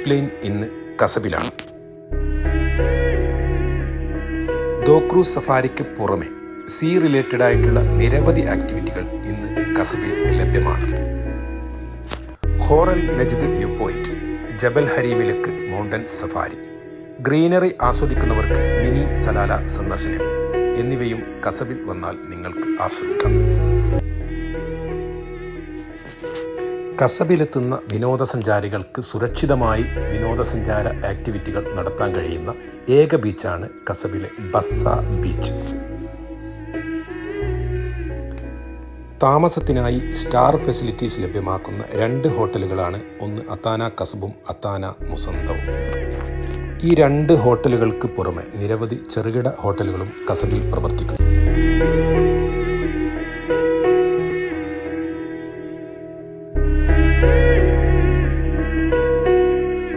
Life line ഇന്ന് കസബിലാണ്. Cruise സഫാരിക്ക് പുറമെ see related ആയിട്ടുള്ള നിരവധി ആക്ടിവിറ്റികൾ ഇന്ന് കസബിൽ ലഭ്യമാണ്. Khor al Najd view point, Jabal ഹരീമിലേക്ക് മൗണ്ടൻ സഫാരി, ഗ്രീനറി ആസ്വദിക്കുന്നവർക്ക് മിനി സലാല സന്ദർശനം എന്നിവയും കസബിൽ വന്നാൽ നിങ്ങൾക്ക് ആസ്വദിക്കാം. കസബിലെത്തുന്ന വിനോദസഞ്ചാരികൾക്ക് സുരക്ഷിതമായി വിനോദസഞ്ചാര ആക്ടിവിറ്റികൾ നടത്താൻ കഴിയുന്ന ഏക ബീച്ചാണ് കസബിലെ ബസ്സ ബീച്ച്. താമസത്തിനായി സ്റ്റാർ ഫെസിലിറ്റീസ് ലഭ്യമാക്കുന്ന 2 ഹോട്ടലുകളാണ്, ഒന്ന് അത്താന കസബും അത്താന മുസന്തവും. ഈ 2 ഹോട്ടലുകൾക്ക് പുറമെ നിരവധി ചെറുകിട ഹോട്ടലുകളും കസബിൽ പ്രവർത്തിക്കുന്നു.